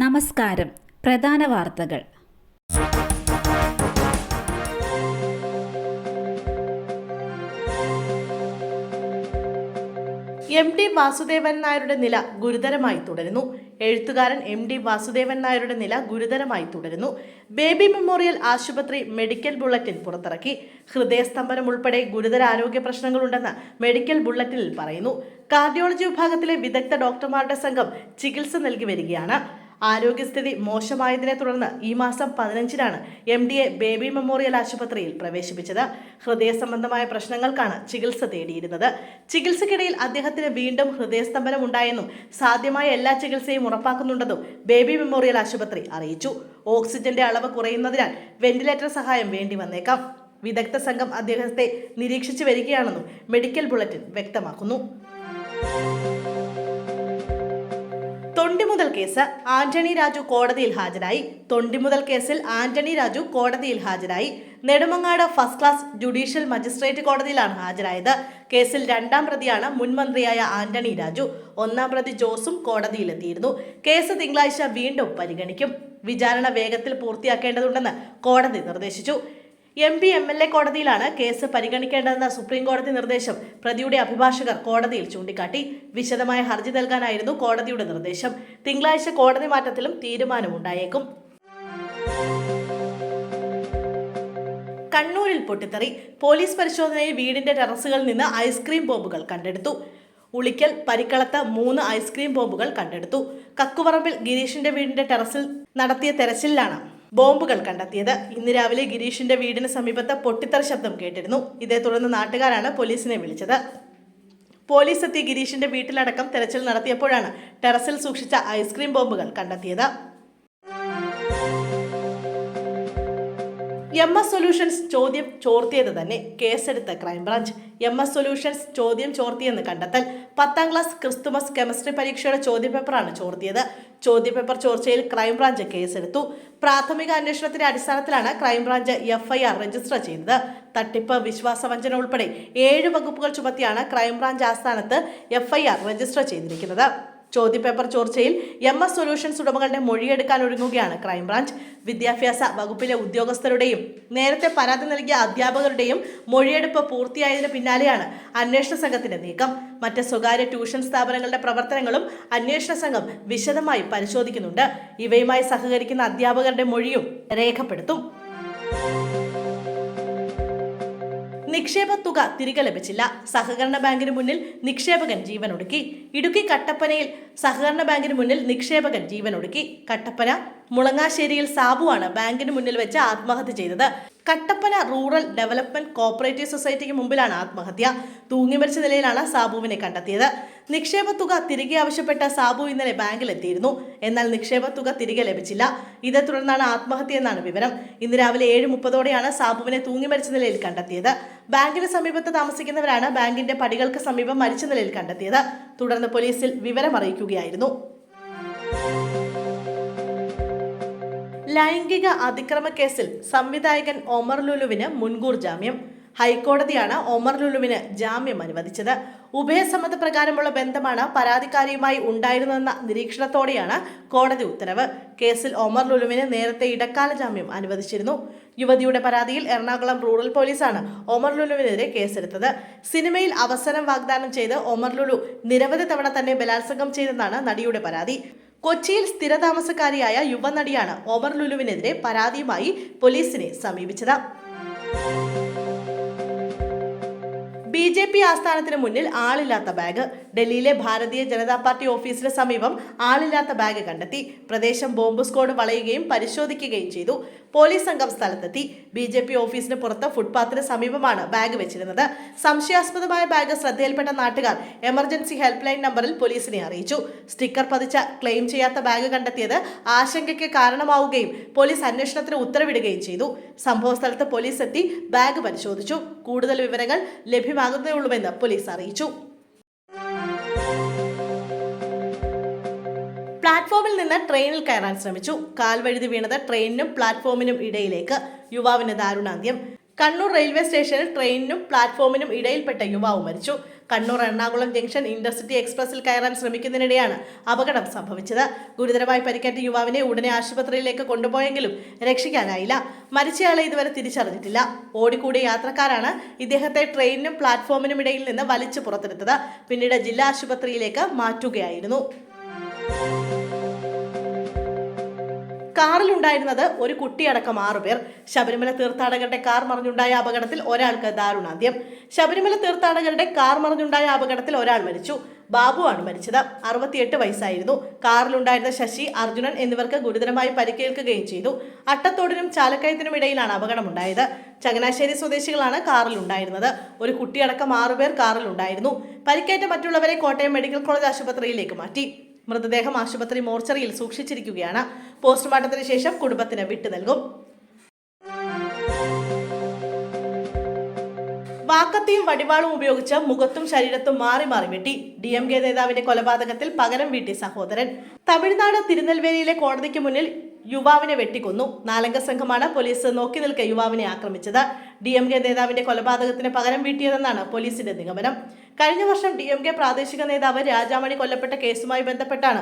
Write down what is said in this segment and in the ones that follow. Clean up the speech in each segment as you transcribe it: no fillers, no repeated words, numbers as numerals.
നമസ്കാരം. പ്രധാന വാർത്തകൾ. എം.ടി. വാസുദേവൻ നായരുടെ നില ഗുരുതരമായി തുടരുന്നു. എഴുത്തുകാരൻ എം.ടി. വാസുദേവൻ നായരുടെ നില ഗുരുതരമായി തുടരുന്നു. ബേബി മെമ്മോറിയൽ ആശുപത്രി മെഡിക്കൽ ബുള്ളറ്റിൻ പുറത്തിറക്കി. ഹൃദയസ്തംഭനം ഉൾപ്പെടെ ഗുരുതര ആരോഗ്യ പ്രശ്നങ്ങളുണ്ടെന്ന് മെഡിക്കൽ ബുള്ളറ്റിനിൽ പറയുന്നു. കാർഡിയോളജി വിഭാഗത്തിലെ വിദഗ്ധ ഡോക്ടർമാരുടെ സംഘം ചികിത്സ നൽകി വരികയാണ്. ആരോഗ്യസ്ഥിതി മോശമായതിനെ തുടർന്ന് ഈ മാസം 15-നാണ് എം.ഡിയെ ബേബി മെമ്മോറിയൽ ആശുപത്രിയിൽ പ്രവേശിപ്പിച്ചത്. ഹൃദയ സംബന്ധമായ പ്രശ്നങ്ങൾക്കാണ് ചികിത്സ തേടിയിരുന്നത്. ചികിത്സയ്ക്കിടയിൽ അദ്ദേഹത്തിന് വീണ്ടും ഹൃദയസ്തംഭനം ഉണ്ടായെന്നും സാധ്യമായ എല്ലാ ചികിത്സയും ഉറപ്പാക്കുന്നുണ്ടെന്നും ബേബി മെമ്മോറിയൽ ആശുപത്രി അറിയിച്ചു. ഓക്സിജന്റെ അളവ് കുറയുന്നതിനാൽ വെന്റിലേറ്റർ സഹായം വേണ്ടി വന്നേക്കാം. വിദഗ്ധ സംഘം അദ്ദേഹത്തെ നിരീക്ഷിച്ചു വരികയാണെന്നും മെഡിക്കൽ ബുള്ളറ്റിൻ വ്യക്തമാക്കുന്നു. തൊണ്ടിമുതൽ കേസ് ആന്റണി രാജു കോടതിയിൽ ഹാജരായി. തൊണ്ടിമുതൽ കേസിൽ ആന്റണി രാജു കോടതിയിൽ ഹാജരായി. Nedumangad first class judicial magistrate കോടതിയിലാണ് ഹാജരായത്. കേസിൽ 2ാം പ്രതിയാണ് മുൻ മന്ത്രിയായ ആന്റണി രാജു. 1ാം പ്രതി ജോസും കോടതിയിലെത്തിയിരുന്നു. കേസ് തിങ്കളാഴ്ച വീണ്ടും പരിഗണിക്കും. വിചാരണ വേഗത്തിൽ പൂർത്തിയാക്കേണ്ടതുണ്ടെന്ന് കോടതി നിർദ്ദേശിച്ചു. എം.പി. എം.എൽ.എ. കോടതിയിലാണ് കേസ് പരിഗണിക്കേണ്ടതെന്ന സുപ്രീം കോടതി നിർദ്ദേശം പ്രതിയുടെ അഭിഭാഷകർ കോടതിയിൽ ചൂണ്ടിക്കാട്ടി. വിശദമായ ഹർജി നൽകാനായിരുന്നു കോടതിയുടെ നിർദ്ദേശം. തിങ്കളാഴ്ച കോടതി മാറ്റത്തിലും തീരുമാനമുണ്ടായേക്കും. കണ്ണൂരിൽ പൊട്ടിത്തെറി. പോലീസ് പരിശോധനയിൽ വീടിന്റെ ടെറസുകളിൽ നിന്ന് ഐസ്ക്രീം ബോംബുകൾ കണ്ടെടുത്തു. ഉളിക്കൽ പരിക്കളത്ത് 3 ഐസ്ക്രീം ബോംബുകൾ കണ്ടെടുത്തു. കക്കുപറമ്പിൽ ഗിരീഷിന്റെ വീടിന്റെ ടെറസിൽ നടത്തിയ തെരച്ചിലിലാണ് ബോംബുകൾ കണ്ടെത്തിയത്. ഇന്ന് രാവിലെ ഗിരീഷിന്റെ വീടിന് സമീപത്ത് പൊട്ടിത്തെറി ശബ്ദം കേട്ടിരുന്നു. ഇതേ തുടർന്ന് നാട്ടുകാരാണ് പോലീസിനെ വിളിച്ചത്. പോലീസ് എത്തി ഗിരീഷിന്റെ വീട്ടിലടക്കം തെരച്ചിൽ നടത്തിയപ്പോഴാണ് ടെറസിൽ സൂക്ഷിച്ച ഐസ്ക്രീം ബോംബുകൾ കണ്ടെത്തിയത്. എം.എസ്. സൊല്യൂഷൻസ് ചോദ്യം ചോർത്തിയത് തന്നെ. കേസെടുത്ത ക്രൈംബ്രാഞ്ച്. എം.എസ്. സൊല്യൂഷൻസ് ചോദ്യം ചോർത്തിയെന്ന് കണ്ടെത്തൽ. 10ാം ക്ലാസ് ക്രിസ്തുമസ് കെമിസ്ട്രി പരീക്ഷയുടെ ചോദ്യപേപ്പറാണ് ചോർത്തിയത്. ചോദ്യപേപ്പർ ചോർച്ചയിൽ ക്രൈംബ്രാഞ്ച് കേസെടുത്തു. പ്രാഥമിക അന്വേഷണത്തിന്റെ അടിസ്ഥാനത്തിലാണ് ക്രൈംബ്രാഞ്ച് എഫ്ഐആർ രജിസ്റ്റർ ചെയ്തത്. തട്ടിപ്പ്, വിശ്വാസവഞ്ചന ഉൾപ്പെടെ 7 വകുപ്പുകൾ ചുമത്തിയാണ് ക്രൈംബ്രാഞ്ച് ആസ്ഥാനത്ത് എഫ്ഐആർ രജിസ്റ്റർ ചെയ്തിരിക്കുന്നത്. ചോദ്യപേപ്പർ ചോർച്ചയിൽ എം.എസ്. സൊല്യൂഷൻസ് ഉടമകളുടെ മൊഴിയെടുക്കാൻ ഒരുങ്ങുകയാണ് ക്രൈംബ്രാഞ്ച്. വിദ്യാഭ്യാസ വകുപ്പിലെ ഉദ്യോഗസ്ഥരുടെയും നേരത്തെ പരാതി നൽകിയ അധ്യാപകരുടെയും മൊഴിയെടുപ്പ് പൂർത്തിയായതിനു പിന്നാലെയാണ് അന്വേഷണ സംഘത്തിന്റെ നീക്കം. മറ്റ് സ്വകാര്യ ട്യൂഷൻ സ്ഥാപനങ്ങളുടെ പ്രവർത്തനങ്ങളും അന്വേഷണ സംഘം വിശദമായി പരിശോധിക്കുന്നുണ്ട്. ഇവയുമായി സഹകരിക്കുന്ന അധ്യാപകരുടെ മൊഴിയും രേഖപ്പെടുത്തും. നിക്ഷേപ തുക തിരികെ ലഭിച്ചില്ല. സഹകരണ ബാങ്കിന് മുന്നിൽ നിക്ഷേപകൻ ജീവനൊടുക്കി. ഇടുക്കി കട്ടപ്പനയിൽ സഹകരണ ബാങ്കിന് മുന്നിൽ നിക്ഷേപകൻ ജീവനൊടുക്കി. കട്ടപ്പന മുളങ്ങാശ്ശേരിയിൽ സാബുവാണ് ബാങ്കിന് മുന്നിൽ വെച്ച് ആത്മഹത്യ ചെയ്തത്. കട്ടപ്പന റൂറൽ ഡെവലപ്മെന്റ് കോഓപ്പറേറ്റീവ് സൊസൈറ്റിക്ക് മുമ്പിലാണ് ആത്മഹത്യ. തൂങ്ങിമരിച്ച നിലയിലാണ് സാബുവിനെ കണ്ടെത്തിയത്. നിക്ഷേപ തുക തിരികെ ആവശ്യപ്പെട്ട സാബു ഇന്നലെ ബാങ്കിലെത്തിയിരുന്നു. എന്നാൽ നിക്ഷേപ തുക തിരികെ ലഭിച്ചില്ല. ഇതേ തുടർന്നാണ് ആത്മഹത്യയെന്നാണ് വിവരം. ഇന്ന് രാവിലെ 7:30ഓടെയാണ് സാബുവിനെ തൂങ്ങിമരിച്ച നിലയിൽ കണ്ടെത്തിയത്. ബാങ്കിന് സമീപത്ത് താമസിക്കുന്നവരാണ് ബാങ്കിന്റെ പടികൾക്ക് സമീപം മരിച്ച നിലയിൽ കണ്ടെത്തിയത്. തുടർന്ന് പോലീസിൽ വിവരം അറിയിക്കുകയായിരുന്നു. ലൈംഗിക അതിക്രമ കേസിൽ സംവിധായകൻ ഒമർ ലുലുവിന് മുൻകൂർ ജാമ്യം. ഹൈക്കോടതിയാണ് ഒമർ ലുലുവിന് ജാമ്യം അനുവദിച്ചത്. ഉഭയസമ്മതപ്രകാരമുള്ള ബന്ധമാണ് പരാതിക്കാരിയുമായി ഉണ്ടായിരുന്നെന്ന നിരീക്ഷണത്തോടെയാണ് കോടതി ഉത്തരവ്. കേസിൽ ഒമർ ലുലുവിന് നേരത്തെ ഇടക്കാല ജാമ്യം അനുവദിച്ചിരുന്നു. യുവതിയുടെ പരാതിയിൽ എറണാകുളം റൂറൽ പോലീസാണ് ഒമർ ലുലുവിനെതിരെ കേസെടുത്തത്. സിനിമയിൽ അവസരം വാഗ്ദാനം ചെയ്ത് ഒമർ ലുലു നിരവധി തവണ തന്നെ ബലാത്സംഗം ചെയ്തെന്നാണ് നടിയുടെ പരാതി. കൊച്ചിയിൽ സ്ഥിരതാമസക്കാരിയായ യുവനടിയാണ് ഒമർ ലുലുവിനെതിരെ പരാതിയുമായി പോലീസിനെ സമീപിച്ചത്. ബി.ജെ.പി. ആസ്ഥാനത്തിന് മുന്നിൽ ആളില്ലാത്ത ബാഗ്. ഡൽഹിയിലെ ഭാരതീയ ജനതാ പാർട്ടി ഓഫീസിന് സമീപം ആളില്ലാത്ത ബാഗ് കണ്ടെത്തി. പ്രദേശം ബോംബ് സ്ക്വാഡ് വളയുകയും പരിശോധിക്കുകയും ചെയ്തു. പോലീസ് സംഘം സ്ഥലത്തെത്തി. ബി.ജെ.പി. ഓഫീസിന് പുറത്ത് ഫുട്പാത്തിന് സമീപമാണ് ബാഗ് വെച്ചിരുന്നത്. സംശയാസ്പദമായ ബാഗ് ശ്രദ്ധയിൽപ്പെട്ട നാട്ടുകാർ എമർജൻസി ഹെൽപ്പ് ലൈൻ നമ്പറിൽ പോലീസിനെ അറിയിച്ചു. സ്റ്റിക്കർ പതിച്ച ക്ലെയിം ചെയ്യാത്ത ബാഗ് കണ്ടെത്തിയത് ആശങ്കയ്ക്ക് കാരണമാവുകയും പോലീസ് അന്വേഷണത്തിന് ഉത്തരവിടുകയും ചെയ്തു. സംഭവ സ്ഥലത്ത് പോലീസ് എത്തി ബാഗ് പരിശോധിച്ചു. കൂടുതൽ വിവരങ്ങൾ ലഭ്യമാകുന്നേയുള്ളൂവെന്ന് പോലീസ് അറിയിച്ചു. പ്ലാറ്റ്ഫോമിൽ നിന്ന് ട്രെയിനിൽ കയറാൻ ശ്രമിച്ചു. കാൽ വഴുതി വീണത് ട്രെയിനിനും പ്ലാറ്റ്ഫോമിനും ഇടയിലേക്ക്. യുവാവിന് ദാരുണാന്ത്യം. കണ്ണൂർ റെയിൽവേ സ്റ്റേഷനിൽ ട്രെയിനിനും പ്ലാറ്റ്ഫോമിനും ഇടയിൽപ്പെട്ട യുവാവ് മരിച്ചു. കണ്ണൂർ എറണാകുളം ജംഗ്ഷൻ ഇന്റർസിറ്റി എക്സ്പ്രസിൽ കയറാൻ ശ്രമിക്കുന്നതിനിടെയാണ് അപകടം സംഭവിച്ചത്. ഗുരുതരമായി പരിക്കേറ്റ യുവാവിനെ ഉടനെ ആശുപത്രിയിലേക്ക് കൊണ്ടുപോയെങ്കിലും രക്ഷിക്കാനായില്ല. മരിച്ചയാളെ ഇതുവരെ തിരിച്ചറിഞ്ഞിട്ടില്ല. ഓടിക്കൂടിയ യാത്രക്കാരാണ് ഇദ്ദേഹത്തെ ട്രെയിനിനും പ്ലാറ്റ്ഫോമിനും ഇടയിൽ നിന്ന് വലിച്ചു പുറത്തെടുത്തത്. പിന്നീട് ജില്ലാ ആശുപത്രിയിലേക്ക് മാറ്റുകയായിരുന്നു. കാറിലുണ്ടായിരുന്നത് ഒരു കുട്ടിയടക്കം 6 പേർ. ശബരിമല തീർത്ഥാടകരുടെ കാർ മറിഞ്ഞുണ്ടായ അപകടത്തിൽ ഒരാൾക്ക് ദാരുണാന്ത്യം. ശബരിമല തീർത്ഥാടകരുടെ കാർ മറിഞ്ഞുണ്ടായ അപകടത്തിൽ ഒരാൾ മരിച്ചു. ബാബുവാണ് മരിച്ചത്. 68 വയസ്സായിരുന്നു. കാറിലുണ്ടായിരുന്ന ശശി, അർജുനൻ എന്നിവർക്ക് ഗുരുതരമായി പരിക്കേൽക്കുകയും ചെയ്തു. അട്ടത്തോടിനും ചാലക്കയത്തിനും ഇടയിലാണ് അപകടമുണ്ടായത്. ചങ്ങനാശ്ശേരി സ്വദേശികളാണ് കാറിലുണ്ടായിരുന്നത്. ഒരു കുട്ടിയടക്കം 6 പേർ കാറിലുണ്ടായിരുന്നു. പരിക്കേറ്റ മറ്റുള്ളവരെ കോട്ടയം മെഡിക്കൽ കോളേജ് ആശുപത്രിയിലേക്ക് മാറ്റി. മൃതദേഹം ആശുപത്രി മോർച്ചറിയിൽ സൂക്ഷിച്ചിരിക്കുകയാണ്. പോസ്റ്റ്മോർട്ടത്തിന് ശേഷം കുടുംബത്തിന് വിട്ടു നൽകും. വാക്കത്തിയും വടിവാളും ഉപയോഗിച്ച് മുഖത്തും ശരീരത്തും മാറി മാറി വെട്ടി. DMK നേതാവിന്റെ കൊലപാതകത്തിൽ പകരം വീട്ടി സഹോദരൻ. തമിഴ്നാട് തിരുനെൽവേലിയിലെ കോടതിക്ക് മുന്നിൽ യുവാവിനെ വെട്ടിക്കൊന്നു. 4-അംഗ സംഘമാണ് പോലീസ് നോക്കി നിൽക്കെ യുവാവിനെ ആക്രമിച്ചത്. DMK നേതാവിന്റെ കൊലപാതകത്തിന് പകരം വീട്ടിയതെന്നാണ് പോലീസിന്റെ നിഗമനം. കഴിഞ്ഞ വർഷം DMK പ്രാദേശിക നേതാവ് രാജാമണി കൊല്ലപ്പെട്ട കേസുമായി ബന്ധപ്പെട്ടാണ്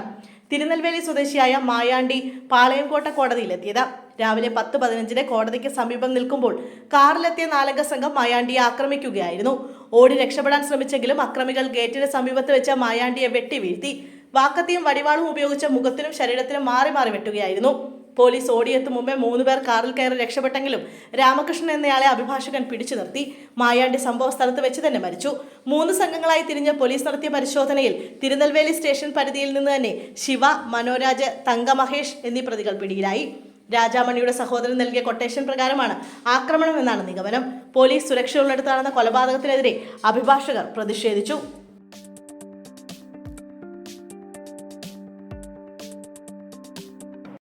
തിരുനെൽവേലി സ്വദേശിയായ മായാണ്ടി പാളയംകോട്ട കോടതിയിലെത്തിയത്. രാവിലെ 10:15 കോടതിക്ക് സമീപം നിൽക്കുമ്പോൾ കാറിലെത്തിയ 4-അംഗ സംഘം മായാണ്ടിയെ ആക്രമിക്കുകയായിരുന്നു. ഓടി രക്ഷപ്പെടാൻ ശ്രമിച്ചെങ്കിലും അക്രമികൾ ഗേറ്റിന് സമീപത്ത് വെച്ച മായാണ്ടിയെ വെട്ടി വീഴ്ത്തി. വാക്കത്തിയും വടിവാളും ഉപയോഗിച്ച് മുഖത്തിനും ശരീരത്തിനും മാറി മാറി വെട്ടുകയായിരുന്നു. പോലീസ് ഓടിയെത്തും മുമ്പേ 3 പേർ കാറിൽ കയറി രക്ഷപ്പെട്ടെങ്കിലും രാമകൃഷ്ണൻ എന്നയാളെ അഭിഭാഷകൻ പിടിച്ചു നിർത്തി. മായാണ്ടി സംഭവ സ്ഥലത്ത് വെച്ച് തന്നെ മരിച്ചു. 3 സംഘങ്ങളായി തിരിഞ്ഞ് പോലീസ് നടത്തിയ പരിശോധനയിൽ തിരുനെൽവേലി സ്റ്റേഷൻ പരിധിയിൽ നിന്ന് തന്നെ ശിവ, മനോരാജ്, തങ്കമഹേഷ് എന്നീ പ്രതികൾ പിടിയിലായി. രാജാമണിയുടെ സഹോദരൻ നൽകിയ കൊട്ടേഷൻ പ്രകാരമാണ് ആക്രമണമെന്നാണ് നിഗമനം. പോലീസ് സുരക്ഷയുള്ളിടത്ത് നടന്ന കൊലപാതകത്തിനെതിരെ അഭിഭാഷകർ പ്രതിഷേധിച്ചു.